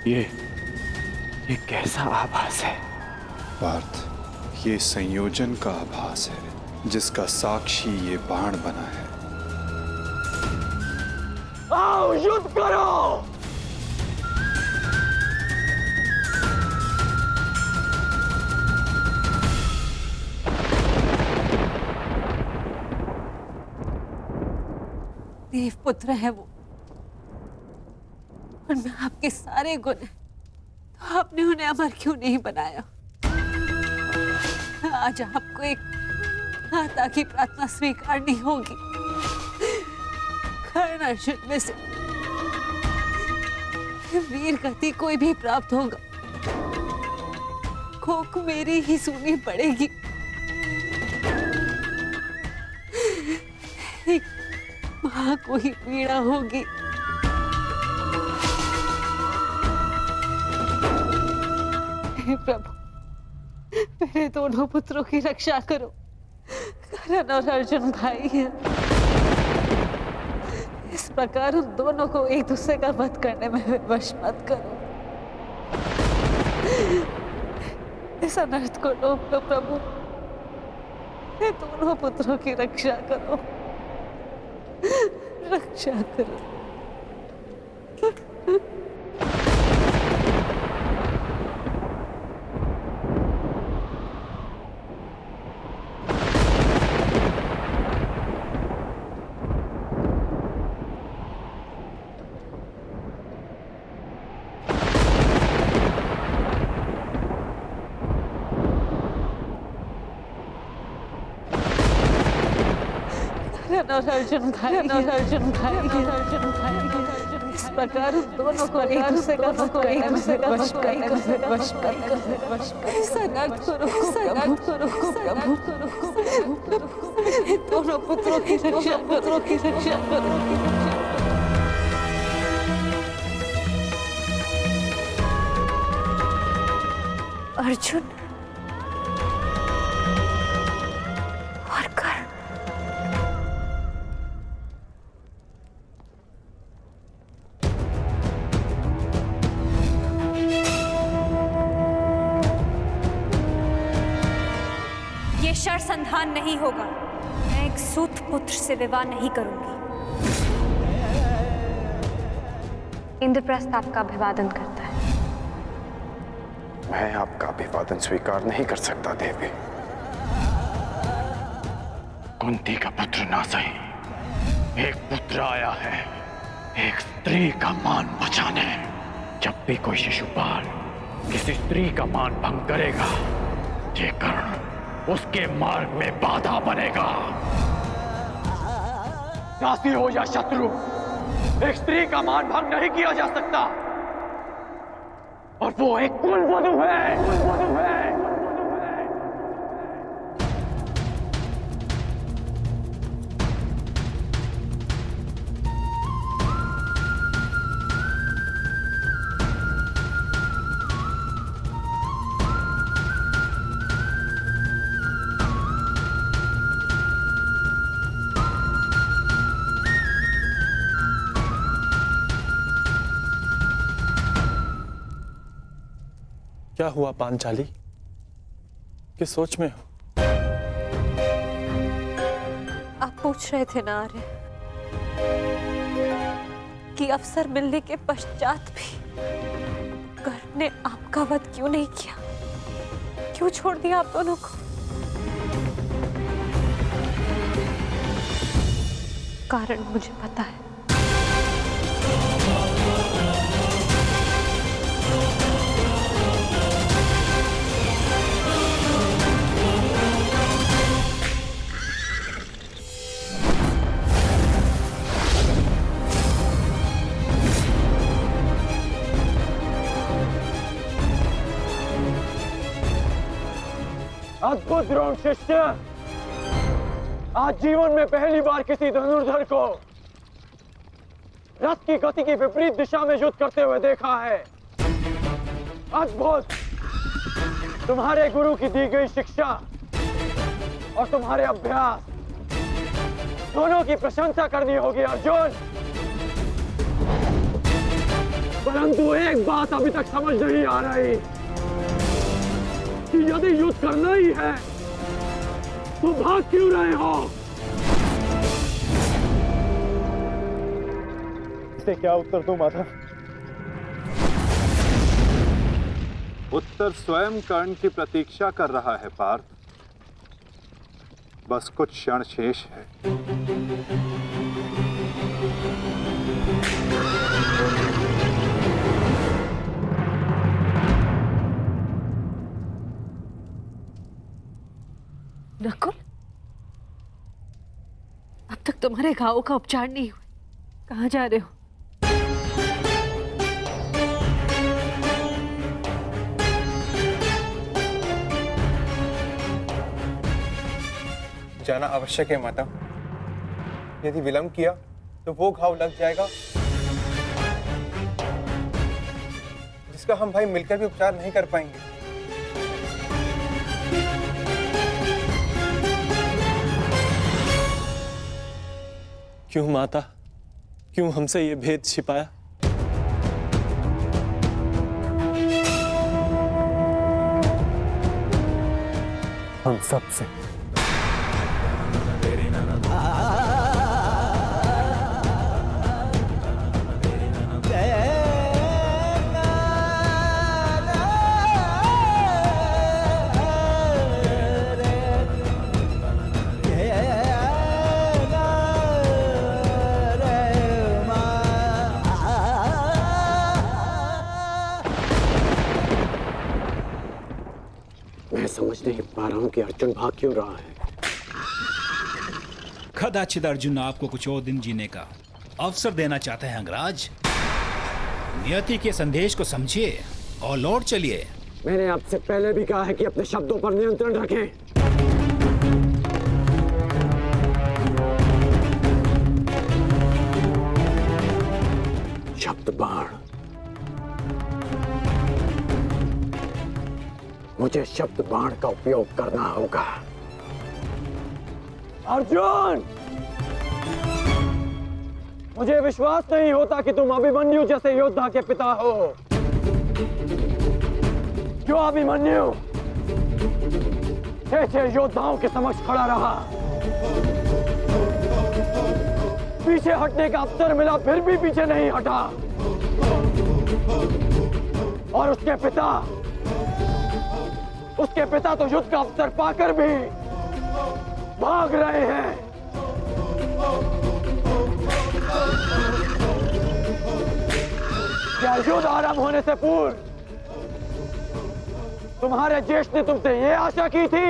ये कैसा आभास है? पार्थ, ये संयोजन का आभास है जिसका साक्षी ये बाण बना है। आओ युद्ध करो! देवपुत्र है वो, और मैं आपके सारे गुण हैं, तो आपने उन्हें अमर क्यों नहीं बनाया? आज आपको एक माता की प्रार्थना स्वीकारनी होगी। कर्ण अर्जुन में से वीर गति कोई भी प्राप्त होगा, कोक मेरी ही सुननी पड़ेगी। एक मां को ही पीड़ा होगी। हे प्रभु, मेरे दोनों पुत्रों की रक्षा करो। कर्ण और अर्जुन भाई हैं। इस प्रकार उन दोनों को एक दूसरे का वध करने में विवश मत करो। इस अनर्थ को रोक लो प्रभु। मेरे दोनों पुत्रों की रक्षा करो, रक्षा करो। और अर्जुन भाई, इस प्रकार दोनों को एक दूसरे का वश प्रभु। दोनों पुत्रों की रक्षा करो। अर्जुन और कर्ण, ये शरसंधान नहीं होगा। मैं एक सूत पुत्र से विवाह नहीं करूंगी। इंद्रप्रस्थ आपका अभिवादन करता है। मैं आपका अभिवादन स्वीकार नहीं कर सकता देवी। कुंती का पुत्र ना सही, एक पुत्र आया है एक स्त्री का मान बचाने। जब भी कोई शिशुपाल किसी स्त्री का मान भंग करेगा, ये कर्ण उसके मार्ग में बाधा बनेगा। दासी हो या शत्रु, एक स्त्री का मान भंग नहीं किया जा सकता, और वो एक कुलवधू है। क्या हुआ पांचाली? किस सोच में हो? आप पूछ रहे थे ना आर्य कि अवसर मिलने के पश्चात भी कर्ण ने आपका वध क्यों नहीं किया, क्यों छोड़ दिया आप दोनों को? कारण मुझे पता है। अद्भुत द्रोण शिष्य, आज जीवन में पहली बार किसी धनुर्धर को रथ की गति की विपरीत दिशा में युद्ध करते हुए देखा है। अद्भुत! तुम्हारे गुरु की दी गई शिक्षा और तुम्हारे अभ्यास दोनों की प्रशंसा करनी होगी अर्जुन। परंतु एक बात अभी तक समझ नहीं आ रही कि यदि युद्ध करना ही है तो भाग क्यों रहे हो? इसे क्या उत्तर दूं माता? उत्तर स्वयं कर्ण की प्रतीक्षा कर रहा है पार्थ। बस कुछ क्षण शेष है। नकुल, अब तक तुम्हारे घावों का उपचार नहीं हुआ। कहाँ जा रहे हो? जाना आवश्यक है माता। यदि विलंब किया तो वो घाव लग जाएगा जिसका हम भाई मिलकर भी उपचार नहीं कर पाएंगे। क्यों माता, क्यों हमसे ये भेद छिपाया? हम सब से। मैं समझ नहीं पा रहा हूं कि अर्जुन भाग क्यों रहा है। कदाचित अर्जुन आपको कुछ और दिन जीने का अवसर देना चाहते हैं अंगराज। नियति के संदेश को समझिए और लौट चलिए। मैंने आपसे पहले भी कहा है कि अपने शब्दों पर नियंत्रण रखें। शब्द बाण, मुझे शब्द बाण का उपयोग करना होगा। अर्जुन, मुझे विश्वास नहीं होता कि तुम अभिमन्यु जैसे योद्धा के पिता हो। क्यों अभिमन्यु 6 योद्धाओं के समक्ष खड़ा रहा, पीछे हटने का अवसर मिला फिर भी पीछे नहीं हटा, और उसके पिता तो युद्ध का अवसर पाकर भी भाग रहे हैं। क्या युद्ध आरंभ होने से पूर्व तुम्हारे ज्येष्ठ ने तुमसे ये आशा की थी?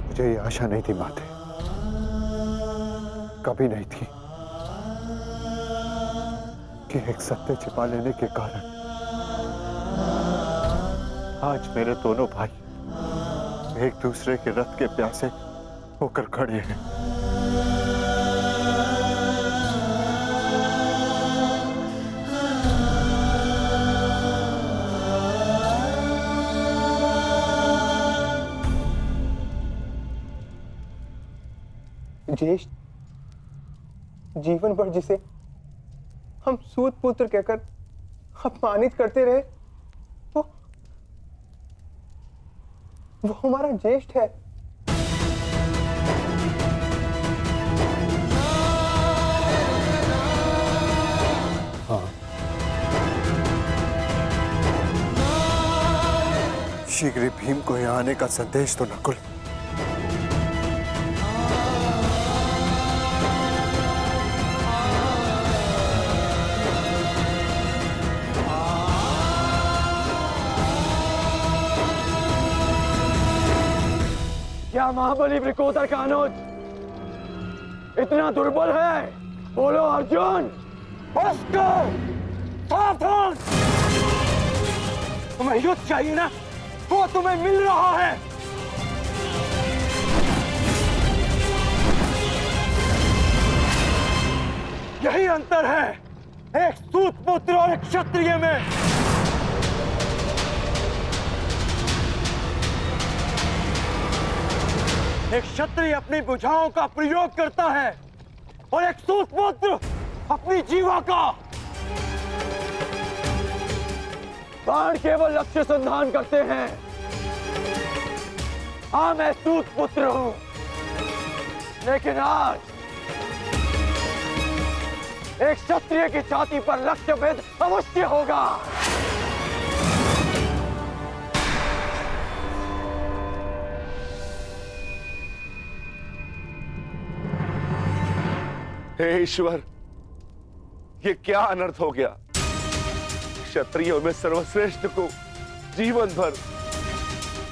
मुझे ये आशा नहीं थी माते, कभी नहीं थी कि एक सत्य छिपा लेने के कारण आज मेरे दोनों भाई एक दूसरे के रथ के प्यासे होकर खड़े हैं। ज्येष्ठ जीवन भर जिसे हम सूत पुत्र कहकर अपमानित करते रहे, वो हमारा ज्येष्ठ है। हाँ, शीघ्र ही भीम को यहाँ आने का संदेश तो नकुल। क्या महाबली वृकोदर का अनुज इतना दुर्बल है? बोलो अर्जुन। सावधान! तुम्हें युद्ध चाहिए ना, वो तुम्हें मिल रहा है। यही अंतर है एक सूत पुत्र और एक क्षत्रिय में। एक क्षत्रिय अपनी भुजाओं का प्रयोग करता है और एक सूत पुत्र अपनी जीवा का। बाण केवल लक्ष्य संधान करते हैं। हाँ, मैं सूत पुत्र हूं, लेकिन आज एक क्षत्रिय की छाती पर लक्ष्य भेद अवश्य होगा। हे ईश्वर, ये क्या अनर्थ हो गया। क्षत्रियों में सर्वश्रेष्ठ को जीवन भर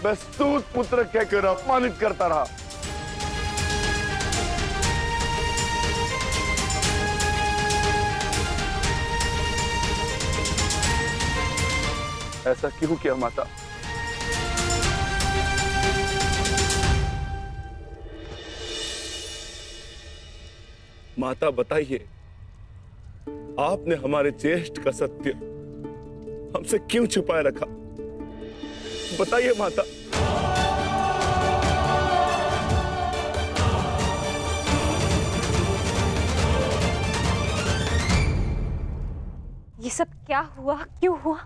मैं सूत पुत्र कहकर अपमानित करता रहा। ऐसा क्यों किया माता? माता बताइए, आपने हमारे ज्येष्ठ का सत्य हमसे क्यों छुपाए रखा? बताइए माता। ये सब क्या हुआ, क्यों हुआ?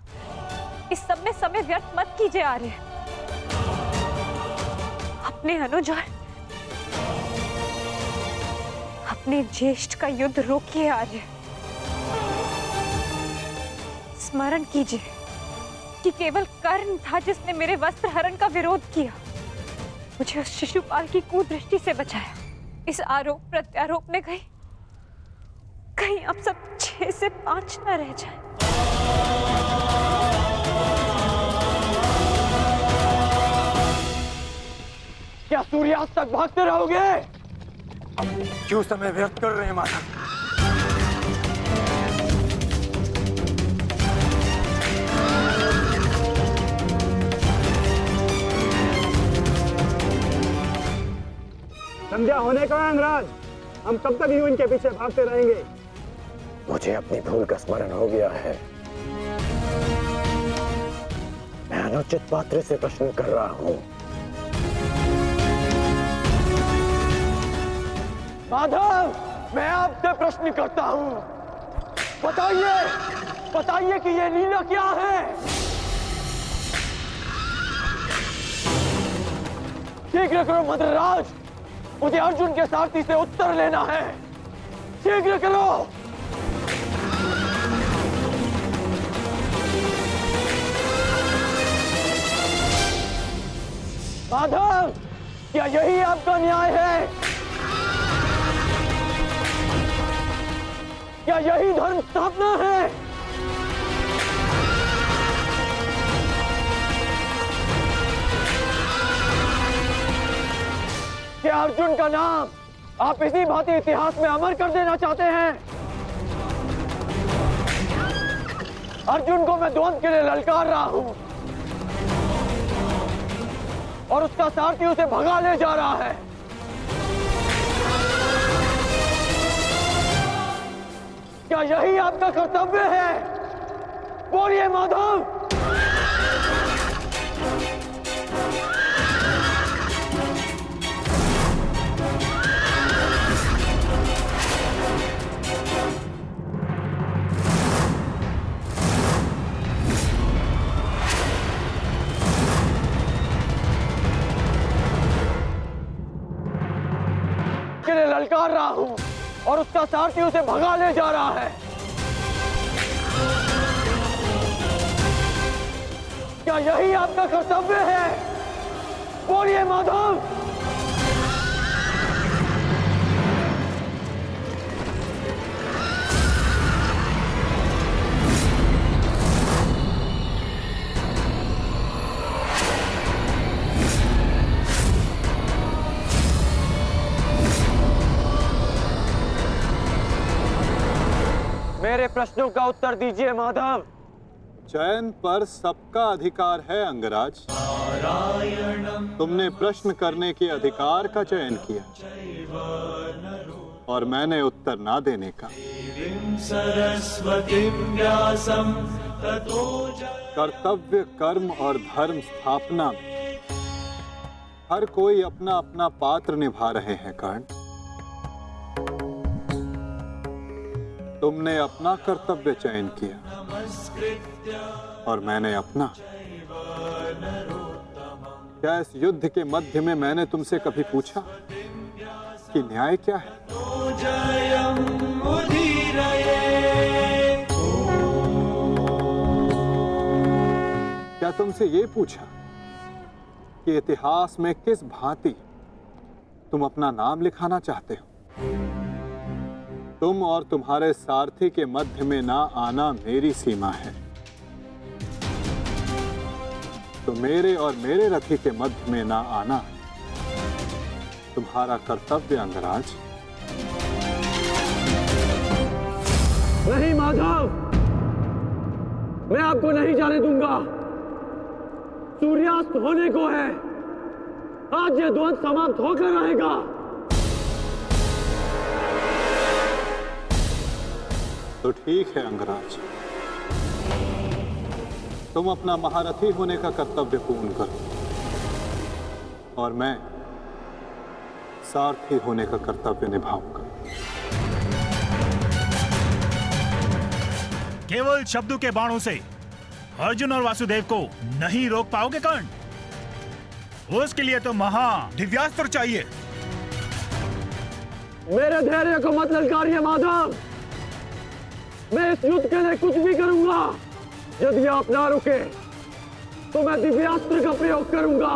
इस सब में समय व्यर्थ मत कीजिए आर्य। अपने अनुज और अपने ज्येष्ठ का युद्ध रोकिए आर्य। स्मरण कीजिए कि केवल कर्ण था जिसने मेरे वस्त्र हरण का विरोध किया, मुझे उस शिशुपाल की कुदृष्टि से बचाया। इस आरोप प्रत्यारोप में कहीं अब सब 6 से 5 न रह जाए। क्या सूर्यास्त तक भागते रहोगे? क्यों समय व्यर्थ कर रहे हैं माता? संध्या होने का अंगराज, हम कब तक यूं इनके पीछे भागते रहेंगे? मुझे अपनी भूल का स्मरण हो गया है। मैं अनुचित पात्र से प्रश्न कर रहा हूं। माधव, मैं आपसे प्रश्न करता हूं। बताइए कि ये लीला क्या है? शीघ्र करो मद्रराज, मुझे अर्जुन के सारथी से उत्तर लेना है। शीघ्र करो। माधव, क्या यही आपका न्याय है? क्या यही धर्म स्थापना है? क्या अर्जुन का नाम आप इसी भांति इतिहास में अमर कर देना चाहते हैं? अर्जुन को मैं द्वंद्व के लिए ललकार रहा हूं और उसका सारथी उसे भगा ले जा रहा है। क्या यही आपका कर्तव्य है? बोलिए माधव। के लिए ललकार रहा हूं और उसका सारथी उसे भगा ले जा रहा है। क्या यही आपका कर्तव्य है? बोलिए माधव। मेरे प्रश्नों का उत्तर दीजिए माधव। चयन पर सबका अधिकार है अंगराज। तुमने प्रश्न करने के अधिकार का चयन किया और मैंने उत्तर ना देने का। कर्तव्य, कर्म और धर्म स्थापना में हर कोई अपना अपना पात्र निभा रहे हैं कर्ण। तुमने अपना कर्तव्य चयन किया और मैंने अपना। क्या इस युद्ध के मध्य में मैंने तुमसे कभी पूछा कि न्याय क्या है? क्या तुमसे ये पूछा कि इतिहास में किस भांति तुम अपना नाम लिखाना चाहते हो? तुम और तुम्हारे सारथी के मध्य में ना आना मेरी सीमा है, तो मेरे और मेरे रथी के मध्य में ना आना तुम्हारा कर्तव्य अंगराज। नहीं माधव, मैं आपको नहीं जाने दूंगा। सूर्यास्त होने को है, आज ये द्वंद समाप्त होकर रहेगा। तो ठीक है अंगराज, तुम अपना महारथी होने का कर्तव्य पूर्ण करो और मैं सारथी होने का कर्तव्य निभाऊंगा। केवल शब्दों के बाणों से अर्जुन और वासुदेव को नहीं रोक पाओगे कर्ण। उसके लिए तो महा दिव्यास्त्र चाहिए। मेरे धैर्य को मत ललकारिए माधव, मैं इस युद्ध के लिए कुछ भी करूंगा। यदि आप ना रुके तो मैं दिव्यास्त्र का प्रयोग करूंगा,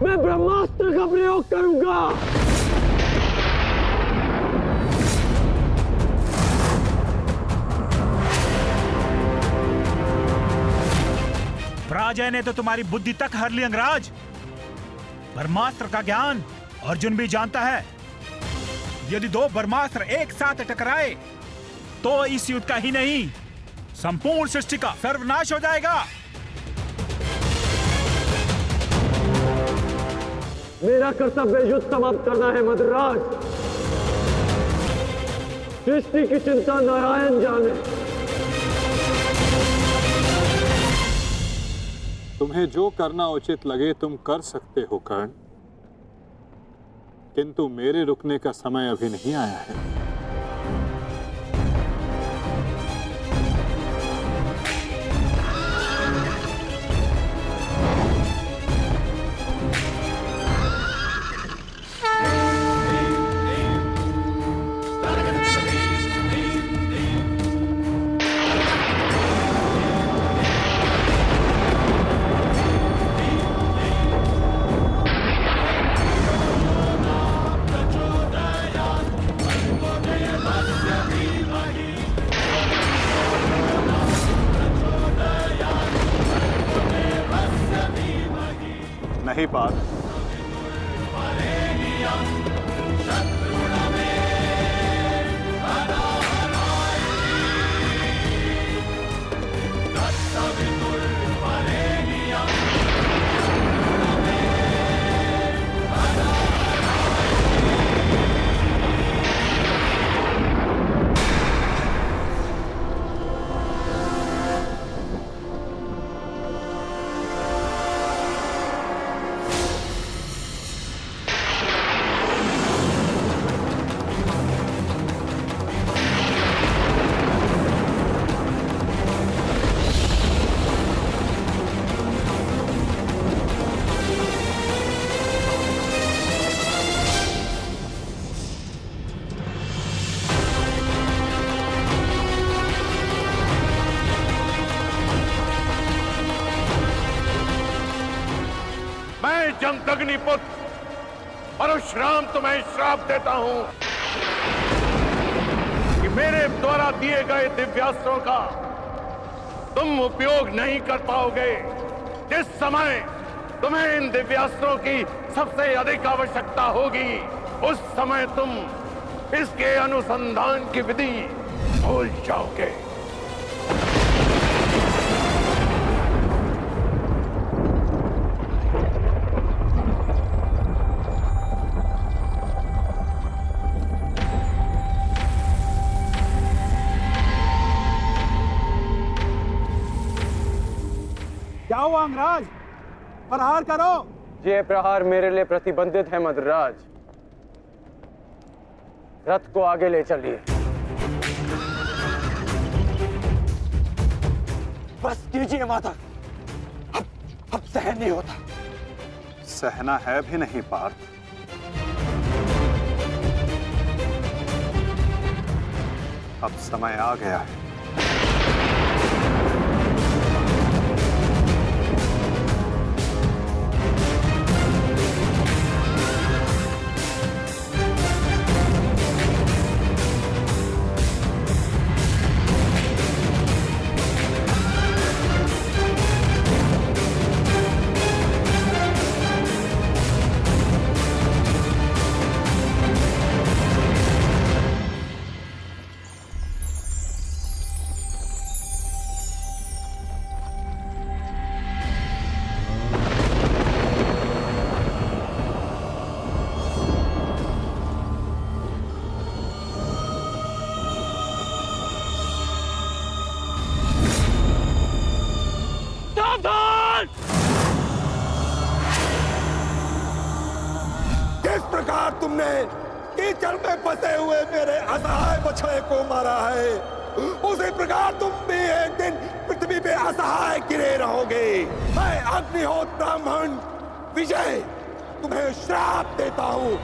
मैं ब्रह्मास्त्र का प्रयोग करूंगा। पराजय ने तो तुम्हारी बुद्धि तक हर ली अंगराज। ब्रह्मास्त्र का ज्ञान अर्जुन भी जानता है। यदि दो ब्रह्मास्त्र एक साथ टकराए तो इस युद्ध का ही नहीं, संपूर्ण सृष्टि का सर्वनाश हो जाएगा। मेरा कर्तव्य युद्ध समाप्त करना है मद्राज। सृष्टि की चिंता नारायण जाने। तुम्हें जो करना उचित लगे तुम कर सकते हो कर्ण, किंतु मेरे रुकने का समय अभी नहीं आया है। नहीं पार्थ, जमदग्निपुत्र परशुराम तुम्हें श्राप देता हूं कि मेरे द्वारा दिए गए दिव्यास्त्रों का तुम उपयोग नहीं कर पाओगे। जिस समय तुम्हें इन दिव्यास्त्रों की सबसे अधिक आवश्यकता होगी, उस समय तुम इसके अनुसंधान की विधि भूल जाओगे। क्या हुआ अंगराज? प्रहार करो। ये प्रहार मेरे लिए प्रतिबंधित है मद्राज। रथ को आगे ले चलिए। बस कीजिए माधव, अब सहन नहीं होता। सहना है भी नहीं पार्थ। अब समय आ गया है। किस प्रकार तुमने कीचड़ में फंसे हुए मेरे असहाय बछड़े को मारा है, उसी प्रकार तुम भी एक दिन पृथ्वी पे असहाय गिरे रहोगे। मैं अग्निहोत्र ब्राह्मण विजय तुम्हें श्राप देता हूं।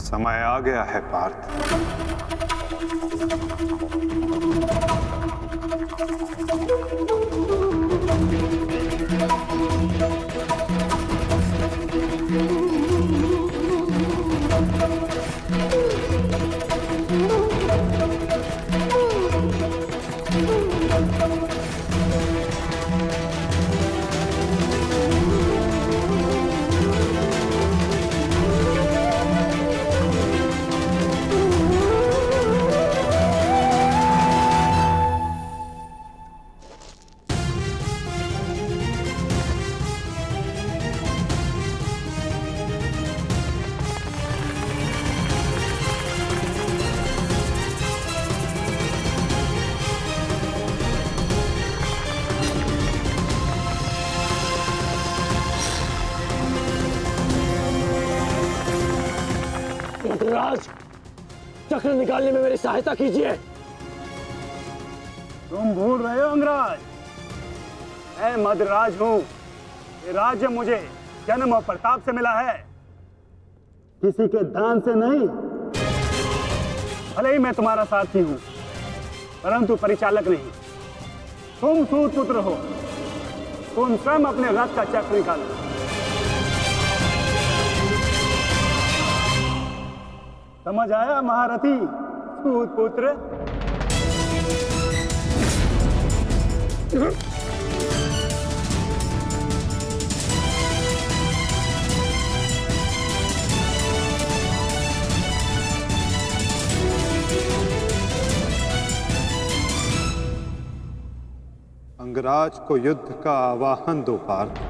समय आ गया है पार्थ। मद्राज, चक्र निकालने में मेरी सहायता कीजिए। तुम भूल रहे हो अंगराज, मैं मद्राज हूँ। ये राज्य मुझे जन्म और प्रताप से मिला है, किसी के दान से नहीं। भले ही मैं तुम्हारा साथी हूँ, परंतु परिचालक नहीं। तुम सूत पुत्र हो, तुम स्वयं अपने रथ का चक्र निकालो। समझ आया महारथी सूत पुत्र? अंगराज को युद्ध का आवाहन दो पार्थ।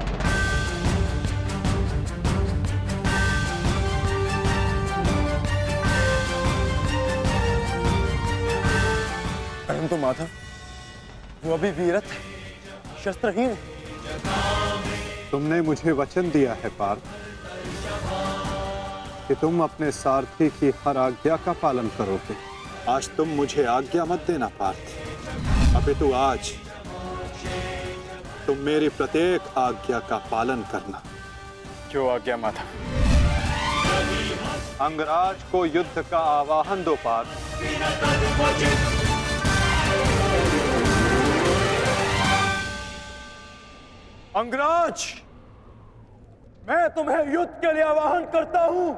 परंतु माधव, वो अभी वीरत है, शस्त्रहीन है। तुमने मुझे वचन दिया है पार्थ कि तुम अपने सारथी की हर आज्ञा का पालन करोगे। आज तुम मुझे आज्ञा मत देना पार्थ, अपितु आज तुम मेरी प्रत्येक आज्ञा का पालन करना। जो आज्ञा माधव। अंगराज को युद्ध का आवाहन दो पार्थ। अंगराज, मैं तुम्हें युद्ध के लिए आवाहन करता हूं।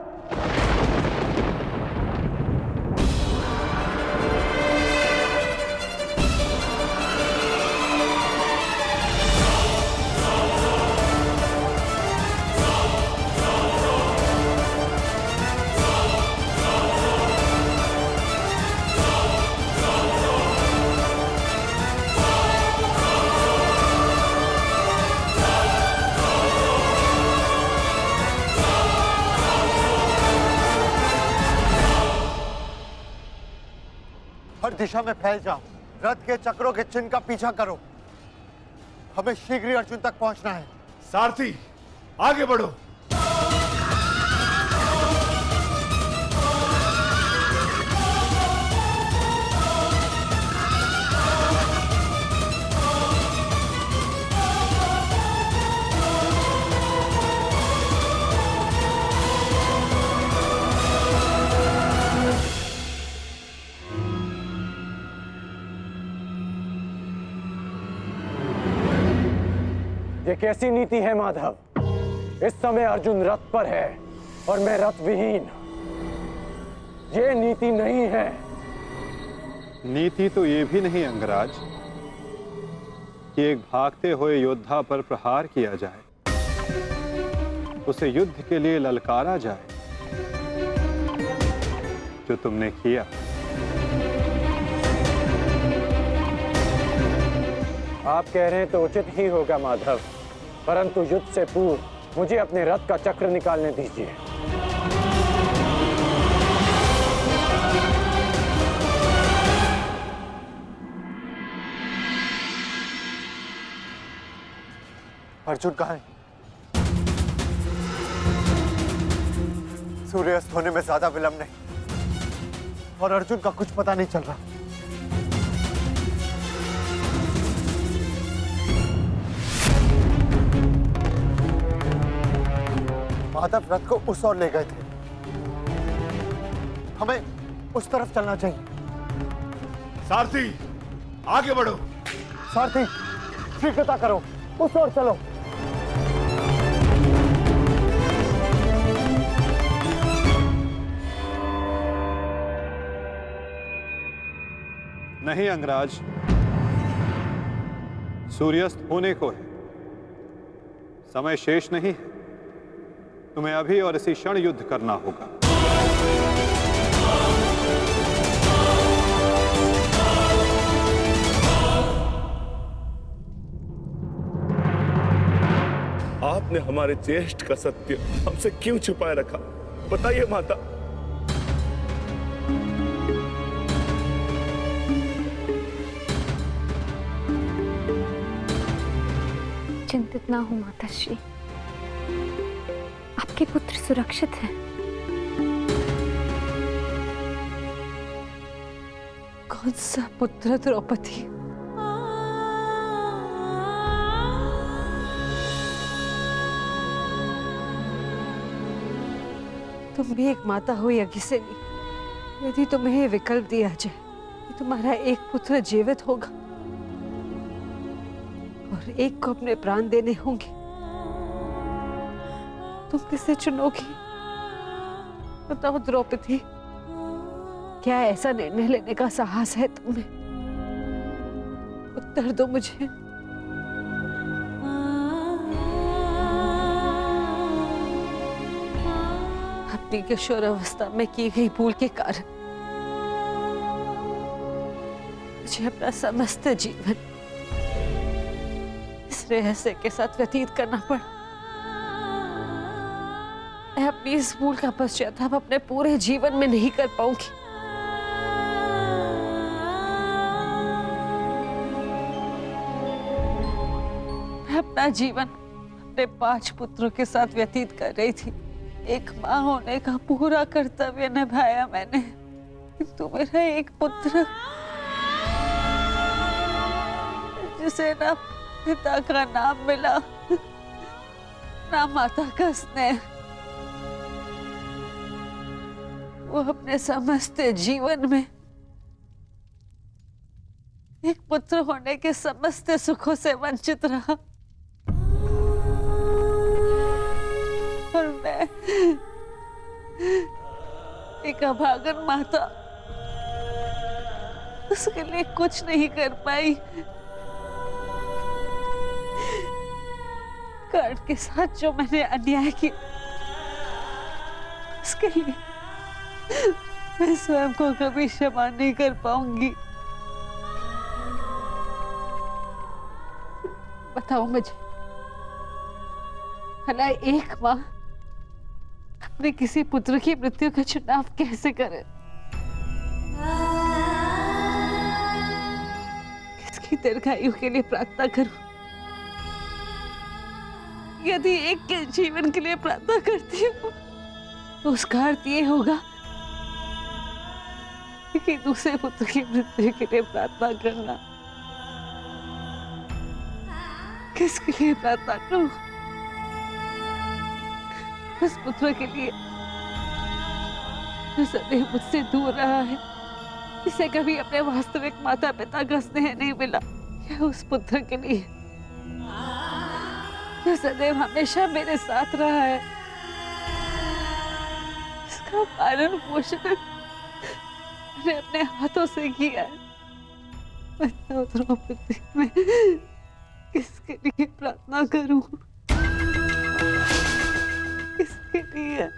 हर दिशा में फैल जाओ, रथ के चक्रों के चिन्ह का पीछा करो। हमें शीघ्र ही अर्जुन तक पहुंचना है। सारथी, आगे बढ़ो। ये कैसी नीति है माधव? इस समय अर्जुन रथ पर है और मैं रथ विहीन। ये नीति नहीं है। नीति तो ये भी नहीं अंगराज कि एक भागते हुए योद्धा पर प्रहार किया जाए, उसे युद्ध के लिए ललकारा जाए, जो तुमने किया। आप कह रहे हैं तो उचित ही होगा माधव, परंतु युद्ध से पूर्व मुझे अपने रथ का चक्र निकालने दीजिए। अर्जुन कहाँ है? सूर्यास्त होने में ज्यादा विलंब नहीं और अर्जुन का कुछ पता नहीं चल रहा। माधव रथ को उस ओर ले गए थे, हमें उस तरफ चलना चाहिए। सारथी, आगे बढ़ो। सारथी, शीघ्रता करो, उस ओर चलो। नहीं अंगराज, सूर्यास्त होने को है, समय शेष नहीं है। तुम्हें अभी और इसी क्षण युद्ध करना होगा। आपने हमारे ज्येष्ठ का सत्य हमसे क्यों छुपाए रखा? बताइए माता। चिंतित ना हो माताश्री, आपके पुत्र सुरक्षित हैं। कौन सा पुत्र द्रौपदी? तुम भी एक माता हो यज्ञसेनी। यदि तुम्हें ये विकल्प दिया जाए कि तुम्हारा एक पुत्र जीवित होगा और एक को अपने प्राण देने होंगे, तुम किसे चुनोगी? बताओ द्रौपदी, क्या ऐसा निर्णय लेने का साहस है तुम्हें? उत्तर दो मुझे। अपनी किशोरावस्था में की गई भूल के कारण मुझे अपना समस्त जीवन इस रहस्य के साथ व्यतीत करना पड़ा। मैं अपनी इस भूल का पश्चाताप अपने पूरे जीवन में नहीं कर पाऊंगी। मैं अपना जीवन अपने 5 पुत्रों के साथ व्यतीत कर रही थी। एक माँ होने का पूरा कर्तव्य निभाया मैंने, किंतु मेरा एक पुत्र जिसे ना पिता का नाम मिला, ना माता का स्नेह, वो अपने समस्त जीवन में एक पुत्र होने के समस्त सुखों से वंचित रहा और मैं एक अभागन माता उसके लिए कुछ नहीं कर पाई। कर्ण के साथ जो मैंने अन्याय किया उसके लिए मैं स्वयं को कभी क्षमा नहीं कर पाऊंगी। बताओ मुझे, भला एक माँ अपने किसी पुत्र की मृत्यु का चुनाव कैसे करे? किसकी दीर्घायु के लिए प्रार्थना करूं? यदि एक के जीवन के लिए प्रार्थना करती हूँ तो उसका अर्थ ये होगा कि दूसरे पुत्र की मृत्यु के लिए प्रार्थना करना। किसके लिए प्रार्थना करूं? उस पुत्र के लिए जो सदैव मुझसे दूर रहा है, जिसे कभी अपने वास्तविक माता पिता का स्नेह नहीं मिला, या उस पुत्र के लिए जो सदैव हमेशा मेरे साथ रहा है, इसका पालन पोषण मैंने अपने हाथों से किया है। मैं द्रौपदी में किसके लिए प्रार्थना करूं? किसके लिए?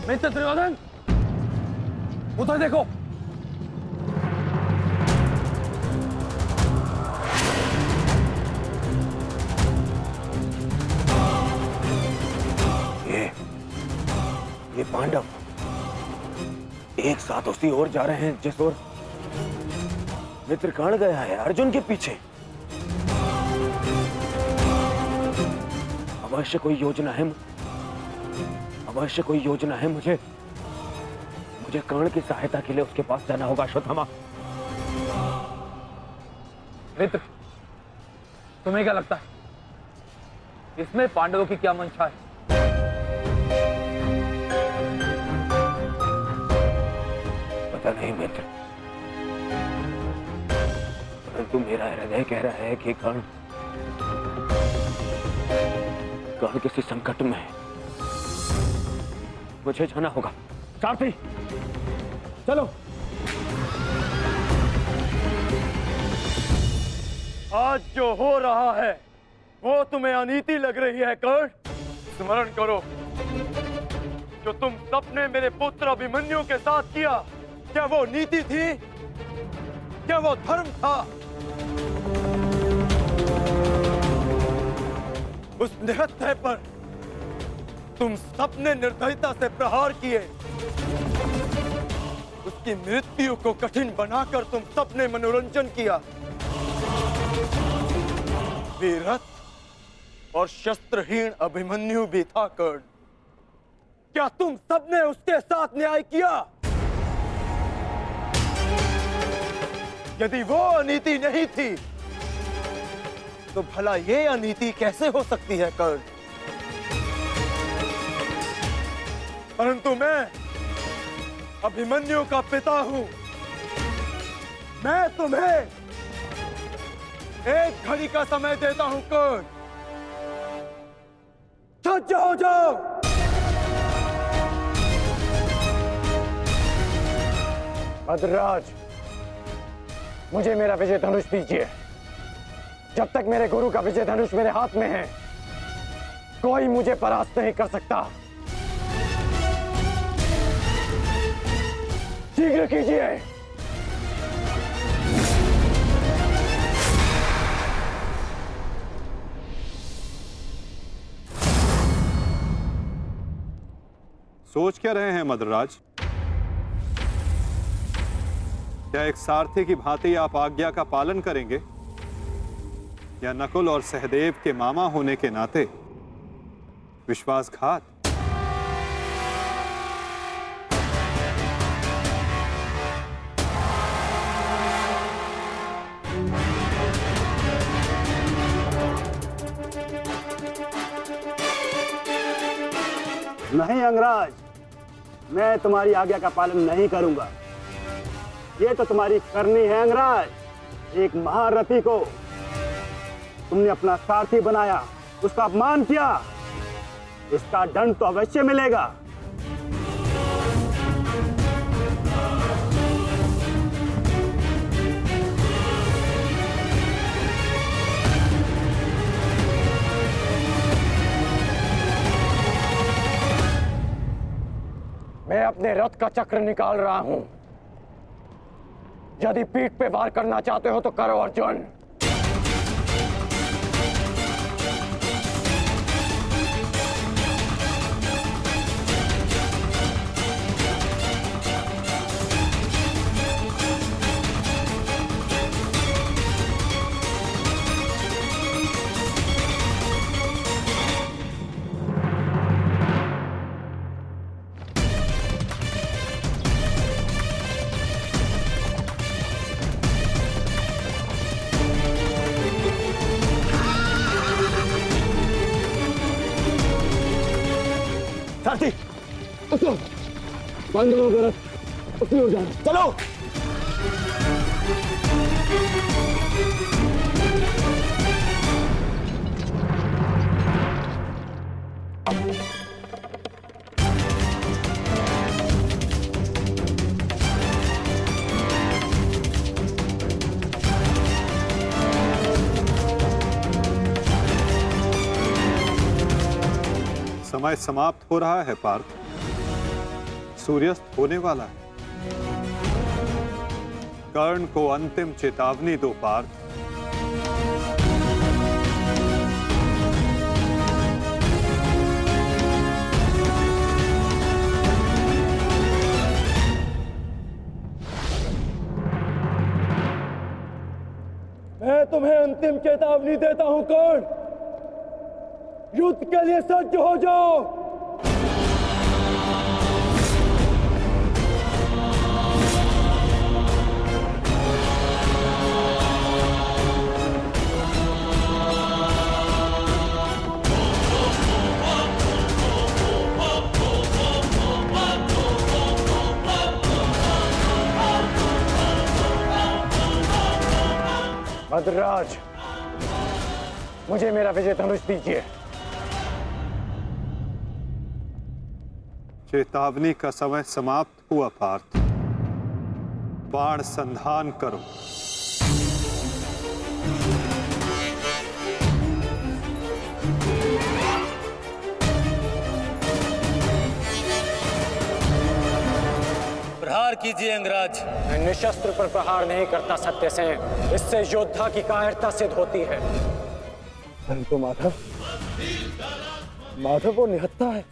मित्र दुर्योधन, उधर देखो। ये पांडव एक साथ उसी ओर जा रहे हैं जिस ओर मित्र कर्ण गया है, अर्जुन के पीछे। अवश्य कोई योजना है, अवश्य कोई योजना है। मुझे कर्ण की सहायता के लिए उसके पास जाना होगा। अश्वत्थामा, मित्र, तुम्हें क्या लगता है इसमें पांडवों की क्या मंशा है? पता नहीं मित्र, परंतु मेरा हृदय कह रहा है कि कर्ण किसी संकट में है। मुझे जाना होगा। सारथी, चलो। आज जो हो रहा है वो तुम्हें अनीति लग रही है कर्ण? स्मरण करो, जो तुम सबने मेरे पुत्र अभिमन्यु के साथ किया, क्या वो नीति थी? क्या वो धर्म था? उस निहत्थे पर तुम सबने निर्दयता से प्रहार किए। उसकी मृत्यु को कठिन बनाकर तुम सबने मनोरंजन किया। वीरथ और शस्त्रहीन अभिमन्यु भी था कर्ण। क्या तुम सबने उसके साथ न्याय किया? यदि वो अनीति नहीं थी तो भला ये अनीति कैसे हो सकती है कर्ण? परंतु मैं अभिमन्यु का पिता हूं। मैं तुम्हें एक घड़ी का समय देता हूं कर्ण। सज्ज हो जाओ। भद्रराज, मुझे मेरा विजय धनुष दीजिए। जब तक मेरे गुरु का विजय धनुष मेरे हाथ में है, कोई मुझे परास्त नहीं कर सकता। शीघ्र कीजिए। सोच क्या रहे हैं मद्रराज? क्या एक सारथी की भांति आप आज्ञा का पालन करेंगे, या नकुल और सहदेव के मामा होने के नाते विश्वासघात? नहीं अंगराज, मैं तुम्हारी आज्ञा का पालन नहीं करूंगा। ये तो तुम्हारी करनी है अंगराज। एक महारथी को तुमने अपना सारथी बनाया, उसका अपमान किया, इसका दंड तो अवश्य मिलेगा। मैं अपने रथ का चक्र निकाल रहा हूं। यदि पीठ पे वार करना चाहते हो तो करो अर्जुन। सारथी, उसको बंद करो, रथ उसकी ओर जाना। चलो। समय समाप्त हो रहा है पार्थ, सूर्यास्त होने वाला है। कर्ण को अंतिम चेतावनी दो पार्थ। मैं तुम्हें अंतिम चेतावनी देता हूं कर्ण, युद्ध के लिए सज्ज हो जाओ। भद्रराज, मुझे मेरा विजय धनुष दीजिए। चेतावनी का समय समाप्त हुआ पार्थ। बाण संधान करो। प्रहार कीजिए अंगराज। मैं निशस्त्र पर प्रहार नहीं करता सत्यसेन, इससे योद्धा की कायरता सिद्ध होती है। तो माधव वो निहत्था है।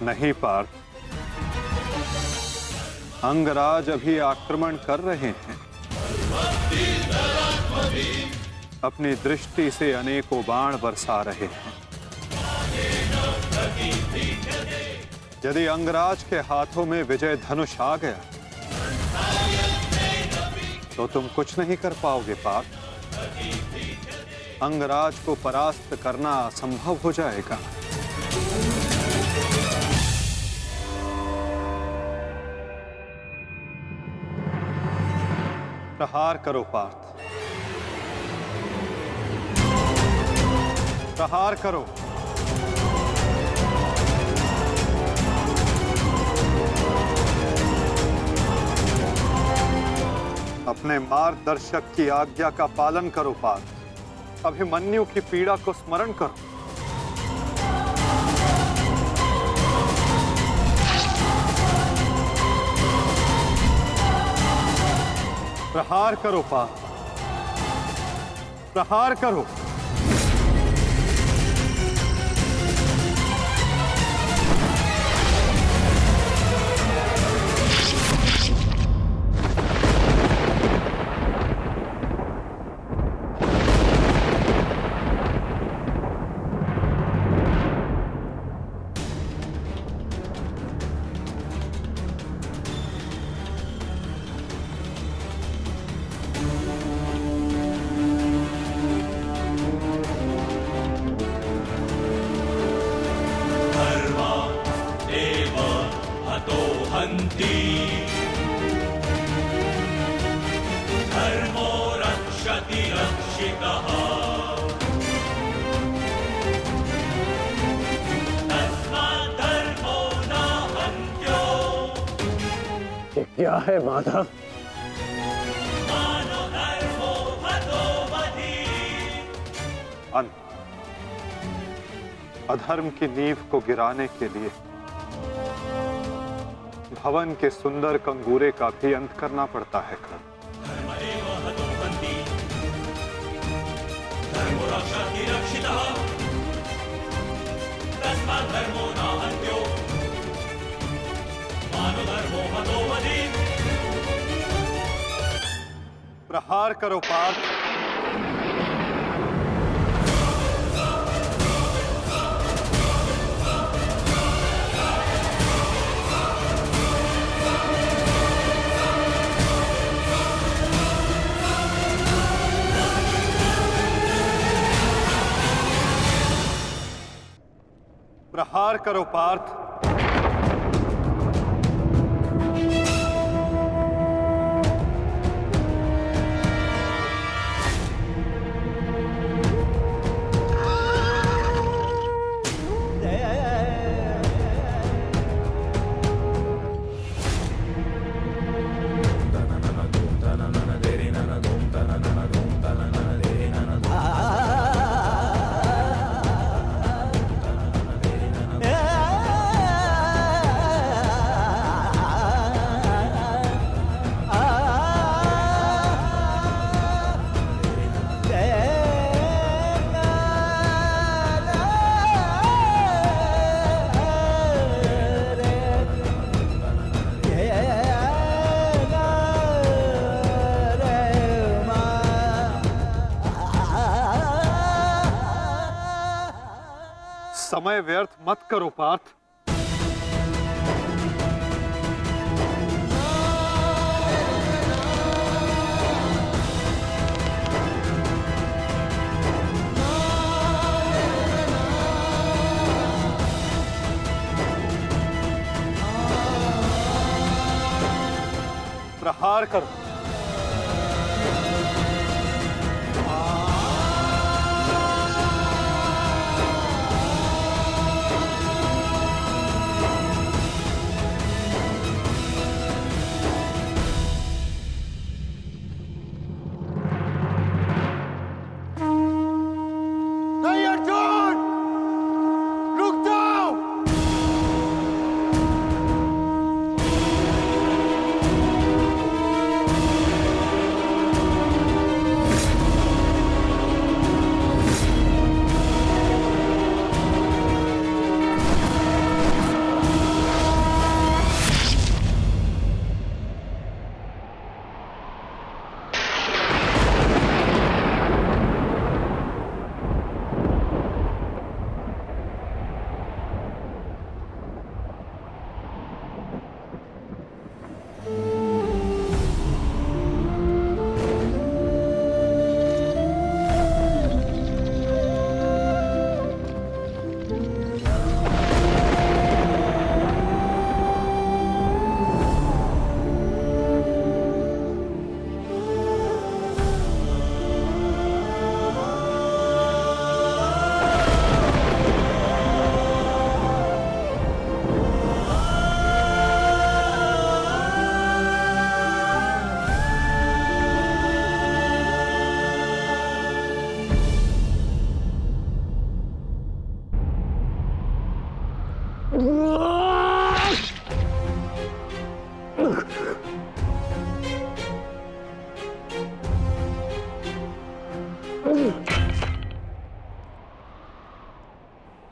नहीं पार्थ, अंगराज अभी आक्रमण कर रहे हैं। अपनी दृष्टि से अनेकों बाण बरसा रहे हैं। यदि अंगराज के हाथों में विजय धनुष आ गया तो तुम कुछ नहीं कर पाओगे पार्थ। अंगराज को परास्त करना असंभव हो जाएगा। प्रहार करो पार्थ, प्रहार करो। अपने मार्गदर्शक की आज्ञा का पालन करो पार्थ। अभिमन्यु की पीड़ा को स्मरण करो। प्रहार करो पार्थ, प्रहार करो। ये क्या है माधव? अंत। अधर्म की नींव को गिराने के लिए भवन के सुंदर कंगूरे का भी अंत करना पड़ता है कर्ण। प्रहार करो पार्थ। प्रहार करो पार्थ। समय व्यर्थ मत करो पार्थ। प्रहार करो।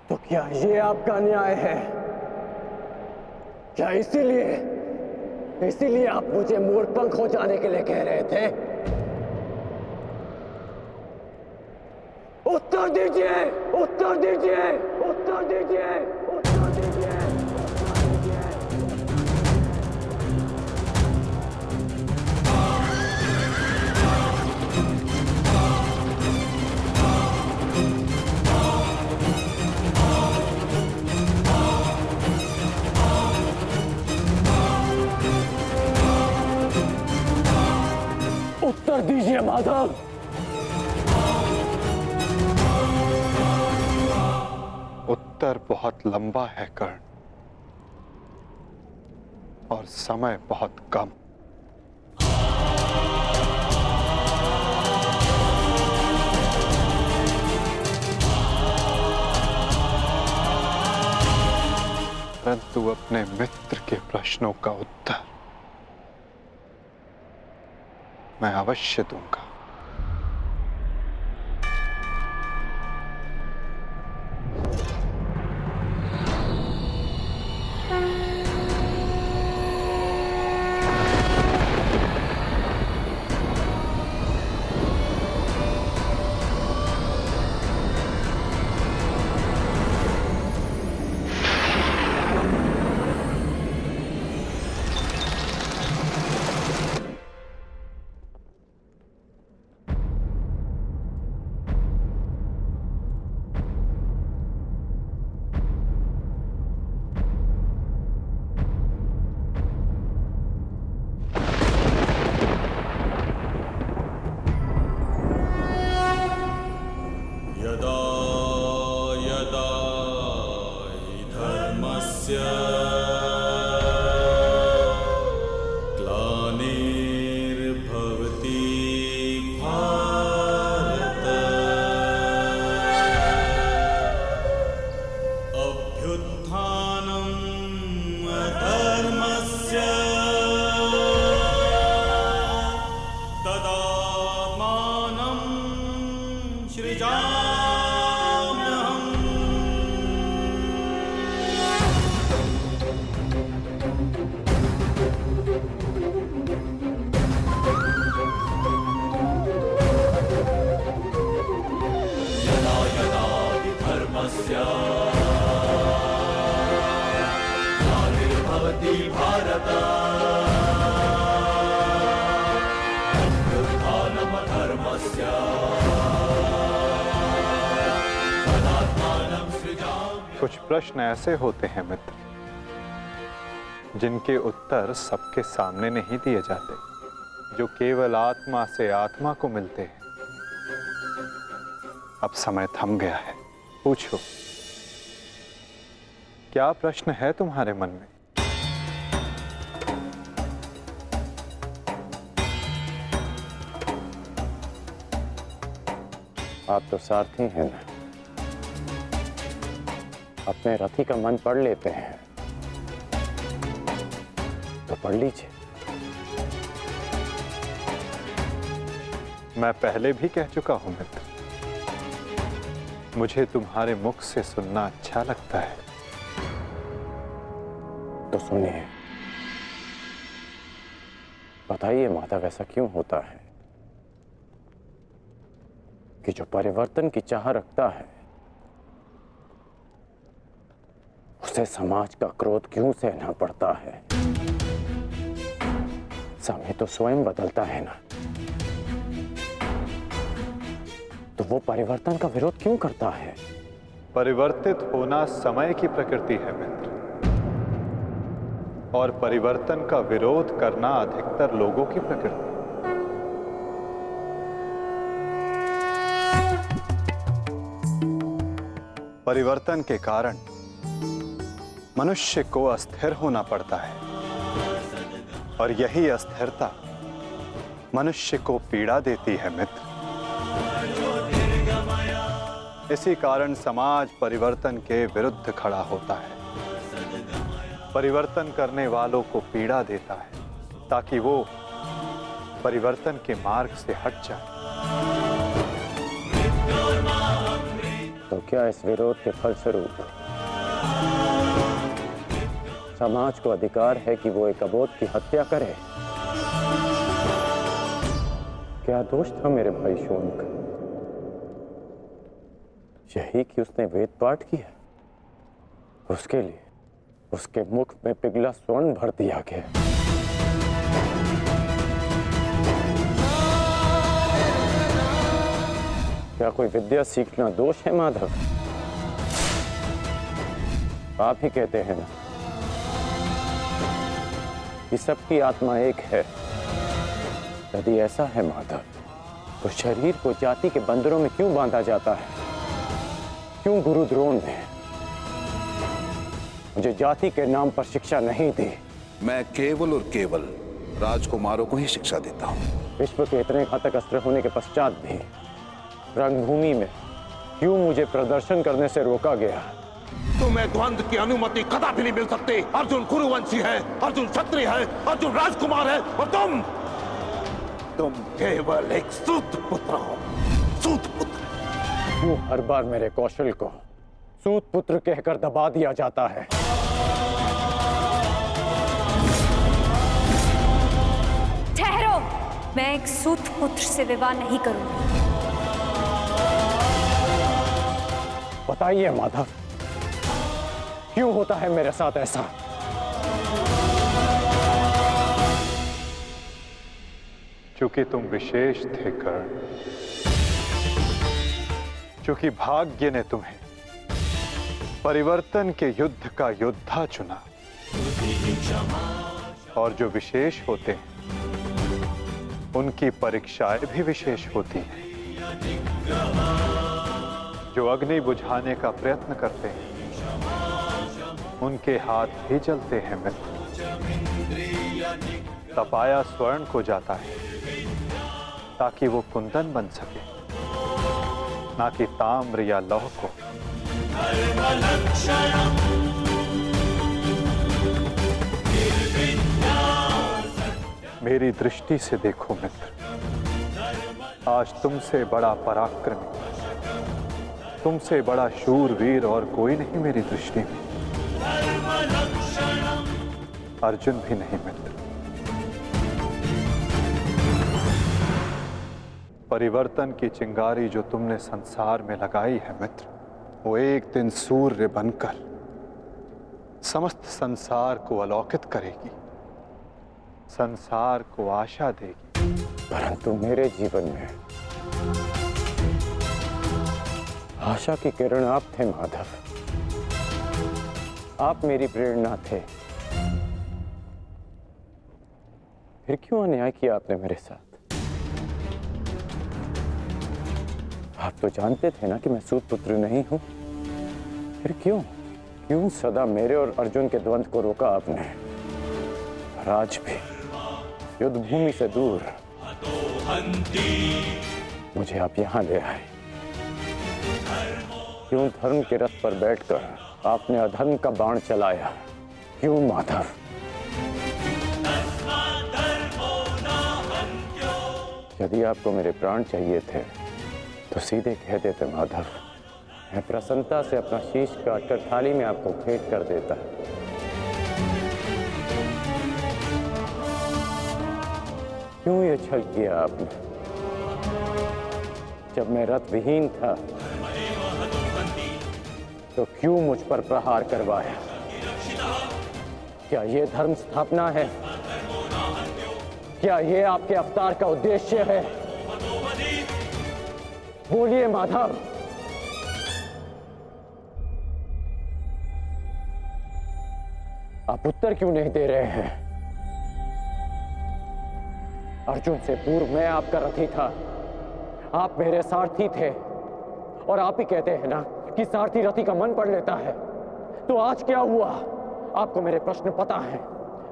तो क्या ये आपका न्याय है? क्या इसीलिए आप मुझे मोरपंख हो जाने के लिए कह रहे थे? उत्तर दीजिए, उत्तर दीजिए, उत्तर दीजिए, उत्तर दीजिए। उत्तर दीजिए माधव। उत्तर बहुत लंबा है कर्ण, और समय बहुत कम। परंतु अपने मित्र के प्रश्नों का उत्तर मैं अवश्य दूंगा। कुछ प्रश्न ऐसे होते हैं मित्र, जिनके उत्तर सबके सामने नहीं दिए जाते, जो केवल आत्मा से आत्मा को मिलते हैं। अब समय थम गया है, पूछो, क्या प्रश्न है तुम्हारे मन में? आप तो सारथी हैं ना, अपने रथी का मन पढ़ लेते हैं, तो पढ़ लीजिए। मैं पहले भी कह चुका हूं मित्र, मुझे तुम्हारे मुख से सुनना अच्छा लगता है। तो सुनिए, बताइए माधव, ऐसा क्यों होता है कि जो परिवर्तन की चाह रखता है उसे समाज का क्रोध क्यों सहना पड़ता है? समय तो स्वयं बदलता है ना, तो वो परिवर्तन का विरोध क्यों करता है? परिवर्तित होना समय की प्रकृति है मित्र, और परिवर्तन का विरोध करना अधिकतर लोगों की प्रकृति। परिवर्तन के कारण मनुष्य को अस्थिर होना पड़ता है, और यही अस्थिरता मनुष्य को पीड़ा देती है मित्र। इसी कारण समाज परिवर्तन के विरुद्ध खड़ा होता है, परिवर्तन करने वालों को पीड़ा देता है, ताकि वो परिवर्तन के मार्ग से हट जाए। तो क्या इस विरोध के फलस्वरूप समाज को अधिकार है कि वो एक अबोध की हत्या करे? क्या दोष था मेरे भाई शौनक? यही कि उसने वेद पाठ किया, उसके लिए उसके मुख में पिघला स्वर्ण भर दिया गया। क्या कोई विद्या सीखना दोष है माधव? आप ही कहते हैं ना कि सबकी आत्मा एक है। यदि ऐसा है माधव, तो शरीर को जाति के बंधनों में क्यों बांधा जाता है? क्यों गुरु द्रोण ने मुझे जाति के नाम पर शिक्षा नहीं दी। मैं केवल और केवल राजकुमारों को ही शिक्षा देता हूँ। विश्व के इतने घातक अस्त्र होने के पश्चात भी रंगभूमि में क्यों मुझे प्रदर्शन करने से रोका गया? तुम्हें द्वंद्व की अनुमति कदापि नहीं मिल सकती। अर्जुन कुरुवंशी है, अर्जुन क्षत्रिय है, अर्जुन राजकुमार है और तुम केवल एक सूत पुत्र हो। सूत पुत्र। क्यों हर बार मेरे कौशल को सूत पुत्र कहकर दबा दिया जाता है? ठहरो, मैं एक सूत पुत्र से विवाह नहीं करूंगी। बताइए माधव, क्यों होता है मेरे साथ ऐसा? क्योंकि तुम विशेष थे कर्ण, क्योंकि भाग्य ने तुम्हें परिवर्तन के युद्ध का योद्धा चुना। और जो विशेष होते हैं उनकी परीक्षाएं भी विशेष होती हैं। जो अग्नि बुझाने का प्रयत्न करते हैं उनके हाथ भी जलते हैं मित्र। तपाया स्वर्ण को जाता है ताकि वो कुंदन बन सके, ना कि ताम्र या लौह को। मेरी दृष्टि से देखो मित्र, आज तुमसे बड़ा पराक्रमी, तुमसे बड़ा शूरवीर और कोई नहीं मेरी दृष्टि में। अर्जुन भी नहीं मित्र। परिवर्तन की चिंगारी जो तुमने संसार में लगाई है मित्र, वो एक दिन सूर्य बनकर समस्त संसार को अलौकित करेगी, संसार को आशा देगी। परंतु मेरे जीवन में आशा की किरण आप थे माधव। आप मेरी प्रेरणा थे। फिर क्यों अन्याय किया आपने मेरे साथ? आप तो जानते थे ना कि मैं सूत पुत्र नहीं हूं। फिर क्यों सदा मेरे और अर्जुन के द्वंद्व को रोका आपने? राज भी युद्ध भूमि से दूर मुझे आप यहां ले आए। क्यों धर्म के रथ पर बैठकर आपने अधर्म का बाण चलाया? क्यों माधव? यदि आपको मेरे प्राण चाहिए थे तो सीधे कह देते माधव। मैं प्रसन्नता से अपना शीश काटकर थाली में आपको भेंट कर देता। क्यों ये छल किया आपने? जब मैं रथ विहीन था तो क्यों मुझ पर प्रहार करवाया? क्या ये धर्म स्थापना है? क्या ये आपके अवतार का उद्देश्य है? बोलिए माधव। आप उत्तर क्यों नहीं दे रहे हैं? अर्जुन से पूर्व मैं आपका रथी था, आप मेरे सारथी थे। और आप ही कहते हैं ना कि सारथी रथी का मन पढ़ लेता है। तो आज क्या हुआ? आपको मेरे प्रश्न पता है,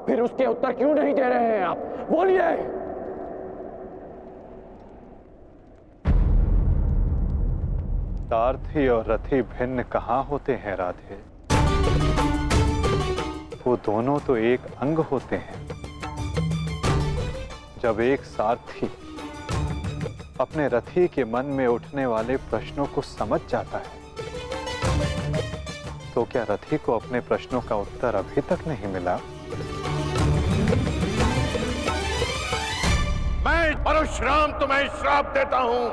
फिर उसके उत्तर क्यों नहीं दे रहे हैं आप? बोलिए। सारथी और रथी भिन्न कहाँ होते हैं राधे? वो दोनों तो एक अंग होते हैं। जब एक सारथी अपने रथी के मन में उठने वाले प्रश्नों को समझ जाता है तो क्या रथी को अपने प्रश्नों का उत्तर अभी तक नहीं मिला? मैं परशुराम तुम्हें श्राप देता हूं।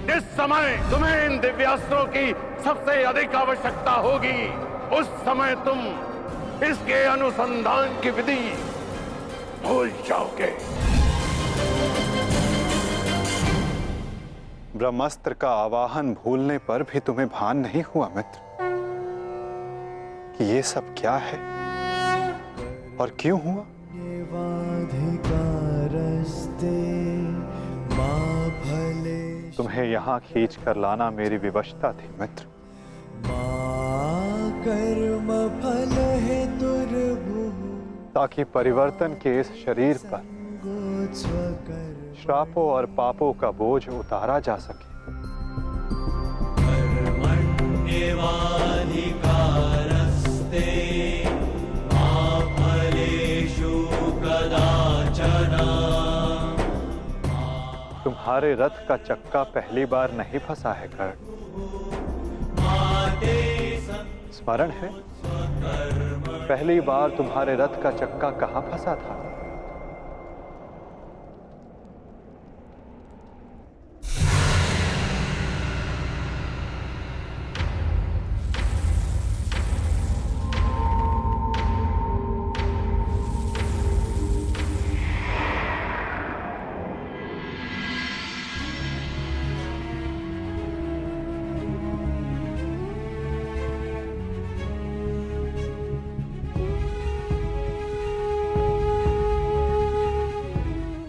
जिस समय तुम्हें इन दिव्यास्त्रों की सबसे अधिक आवश्यकता होगी, उस समय तुम इसके अनुसंधान की विधि भूल जाओगे। ब्रह्मास्त्र का आवाहन भूलने पर भी तुम्हें भान नहीं हुआ मित्र कि ये सब क्या है और क्यों हुआ? तुम्हें यहाँ खींच कर लाना मेरी विवशता थी मित्र। कर्म फल है ताकि परिवर्तन के इस शरीर पर श्रापों और पापों का बोझ उतारा जा सके। तुम्हारे रथ का चक्का पहली बार नहीं फंसा है कर्ण। स्मरण है पहली बार तुम्हारे रथ का चक्का कहां फंसा था?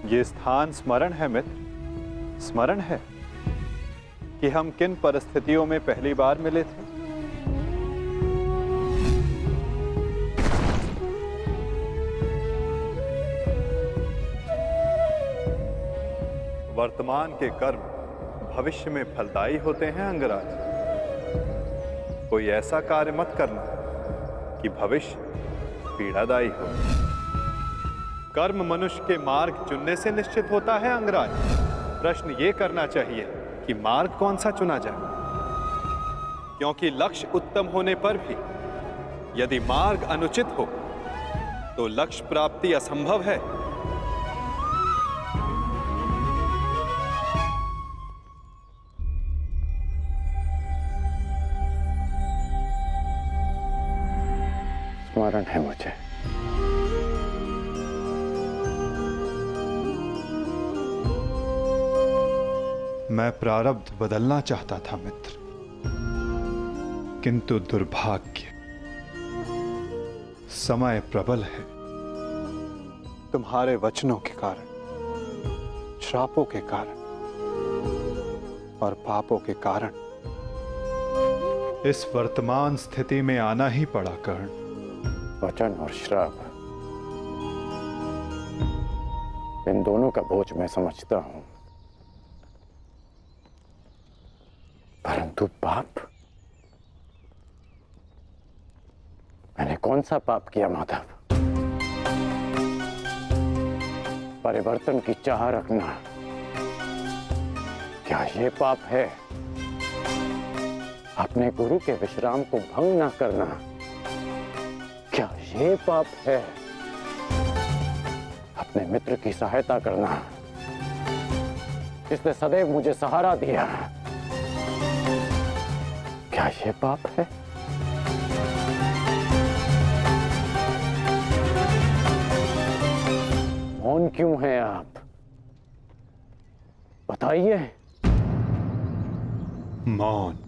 ये स्थान स्मरण है मित्र, स्मरण है कि हम किन परिस्थितियों में पहली बार मिले थे? वर्तमान के कर्म भविष्य में फलदायी होते हैं अंगराज। कोई ऐसा कार्य मत करना कि भविष्य पीड़ादायी हो। कर्म मनुष्य के मार्ग चुनने से निश्चित होता है अंगराज। प्रश्न ये करना चाहिए कि मार्ग कौन सा चुना जाए, क्योंकि लक्ष्य उत्तम होने पर भी यदि मार्ग अनुचित हो तो लक्ष्य प्राप्ति असंभव है। स्मरण है मुझे। मैं प्रारब्ध बदलना चाहता था मित्र, किंतु दुर्भाग्य समय प्रबल है। तुम्हारे वचनों के कारण, श्रापों के कारण और पापों के कारण इस वर्तमान स्थिति में आना ही पड़ा कर्ण। वचन और श्राप, इन दोनों का बोझ मैं समझता हूं, परंतु पाप, मैंने कौन सा पाप किया माधव? परिवर्तन की चाह रखना, क्या ये पाप है? अपने गुरु के विश्राम को भंग न करना, क्या ये पाप है? अपने मित्र की सहायता करना, जिसने सदैव मुझे सहारा दिया, क्या ये पाप है? मौन क्यों हैं आप? बताइए। मौन